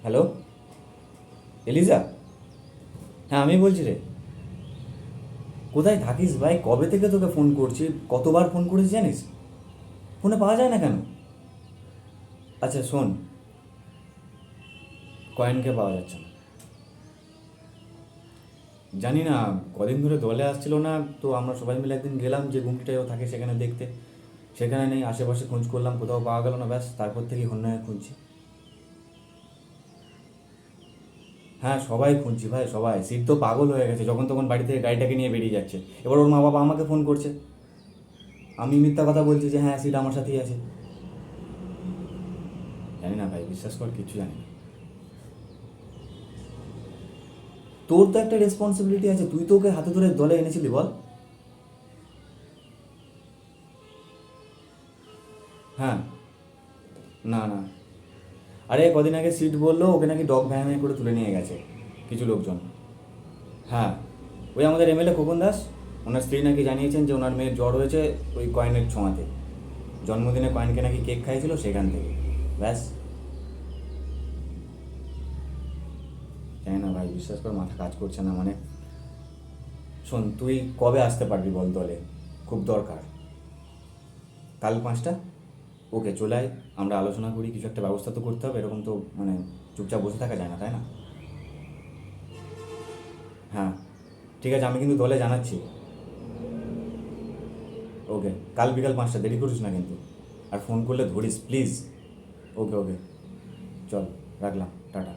Hello, Eliza? হ্যাঁ, আমি বলছি রে। কোথায় থাকিস ভাই? কবে থেকে তোকে ফোন করছি, কতবার ফোন করেছি জানিস? ফোনে পাওয়া যায় না কেন? আচ্ছা শোন, কয়েনকে পাওয়া যাচ্ছে না। জানি না, কদিন ধরে দলে আসছিল না। তো আমরা সবাই মিলে একদিন গেলাম যে গুমটিটাও থাকে সেখানে দেখতে। সেখানে নেই, আশেপাশে খোঁজ করলাম, কোথাও পাওয়া গেল না। ব্যাস, তারপর থেকেই হন্যে খুঁজছি। হ্যাঁ, সবাই খুঁজছি ভাই, সবাই। সিট তো পাগল হয়ে গেছে, যখন তখন বাড়ি থেকে গাড়িটাকে নিয়ে বেরিয়ে যাচ্ছে। এবার ওর মা বাবা আমাকে ফোন করছে, আমি মিথ্যা কথা বলছি যে হ্যাঁ সিট আমার সাথেই আছে। জানি না ভাই, বিশ্বাস কর, কিচ্ছু জানি না। তোর তো একটা রেসপন্সিবিলিটি আছে, তুই তো ওকে হাতে ধরে দলে এনেছিলি, বল। হ্যাঁ। না না, আরে কদিন আগে সিট বললো ওকে নাকি ডগ ভ্যানে করে তুলে নিয়ে গেছে কিছু লোকজন। হ্যাঁ, ওই আমাদের এমএলএ খোকন দাস, ওনার স্ত্রী নাকি জানিয়েছেন যে ওনার মেয়ের জ্বর হয়েছে ওই কয়েনের ছোঁয়াতে। জন্মদিনে কয়েনকে নাকি কেক খাইছিল সেখান থেকে। ব্যাস। জানি না ভাই, বিশ্বাস কর, মাথা কাজ করছে না। মানে শোন, তুই কবে আসতে পারবি বল দলে? খুব দরকার। কাল 5টা। ওকে, চলে আয়। আমরা আলোচনা করি, কিছু একটা ব্যবস্থা তো করতে হবে। এরকম তো মানে চুপচাপ বসে থাকা যায় না, তাই না? হ্যাঁ, ঠিক আছে, আমি কিন্তু দলে জানাচ্ছি। ওকে, কাল বিকাল 5টা, দেরি করিস না কিন্তু। আর ফোন করলে ধরিস প্লিজ। ওকে ওকে, চল, রাখলাম, টাটা।